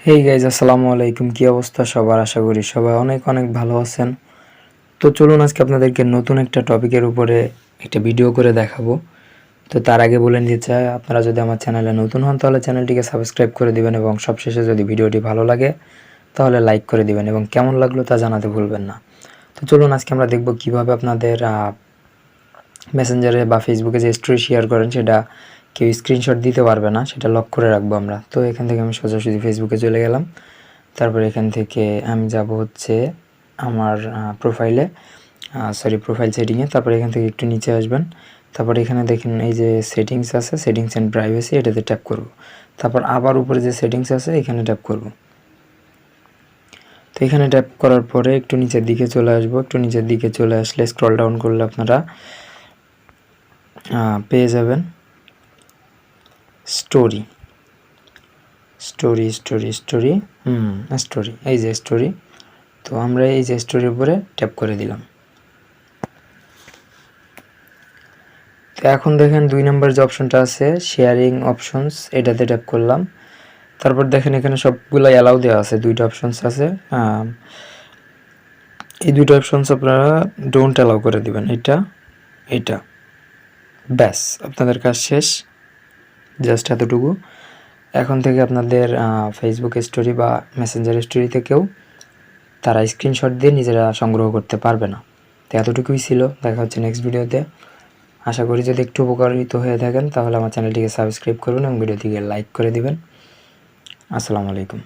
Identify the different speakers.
Speaker 1: Hey guys, আসসালামু আলাইকুম। কি অবস্থা সবার? আশা করি সবাই অনেক অনেক ভালো আছেন। তো চলুন আজকে আপনাদেরকে নতুন একটা টপিকের উপরে একটা ভিডিও করে দেখাবো। তো তার আগে বলে নিতে চাই, আপনারা যদি আমার চ্যানেলে নতুন হন তাহলে চ্যানেলটিকে সাবস্ক্রাইব করে দিবেন এবং সবশেষে যদি ভিডিওটি ভালো লাগে তাহলে লাইক করে দিবেন এবং কেমন লাগলো তা জানাতে ভুলবেন না। তো চলুন আজকে আমরা দেখব কিভাবে আপনাদের মেসেঞ্জারে বা ফেসবুকে যে স্টোরি শেয়ার করেন সেটা কেউ স্ক্রিনশট দিতে পারবে না, সেটা লক করে রাখবো আমরা। তো এখান থেকে আমি সোজাসুজি ফেসবুকে চলে গেলাম। তারপর এখান থেকে আমি যাব হচ্ছে আমার প্রোফাইলে, প্রোফাইল সেটিংয়ে। তারপর এখান থেকে একটু নিচে আসবেন। তারপর এখানে দেখেন এই যে সেটিংস আছে, সেটিংস অ্যান্ড প্রাইভেসি, এটাতে ট্যাপ করব। তারপর আবার উপরে যে সেটিংস আছে এখানে ট্যাপ করব। তো এখানে ট্যাপ করার পরে একটু নিচের দিকে চলে আসবো। একটু নিচের দিকে চলে আসলে স্ক্রল ডাউন করলে আপনারা পেয়ে যাবেন story story story story story, এই যে স্টোরি। তো আমরা এই যে স্টোরির উপরে ট্যাপ করে দিলাম। তো এখন দেখেন 2 নম্বর যে অপশনটা আছে শেয়ারিং অপশনস, এটাতে ট্যাপ করলাম। তারপর দেখেন এখানে সবগুলো অ্যালাউ দেওয়া আছে, 2টা অপশনস আছে। এই 2টা অপশনস আপনারা ডোন্ট অ্যালাউ করে দিবেন, এটা ব্যাস আপনাদের কাজ শেষ। জাস্ট এতটুকু। এখন থেকে আপনাদের ফেসবুক স্টোরি বা মেসেঞ্জার স্টোরিতে কেউ তারা স্ক্রিনশট দিয়ে নিজেরা সংগ্রহ করতে পারবে না। তো এতটুকুই ছিল। দেখা হচ্ছে নেক্সট ভিডিওতে। আশা করি যদি একটু উপকারিত হয়ে থাকেন তাহলে আমার চ্যানেলটিকে সাবস্ক্রাইব করুন এবং ভিডিওটিকে লাইক করে দিবেন। আসসালামু আলাইকুম।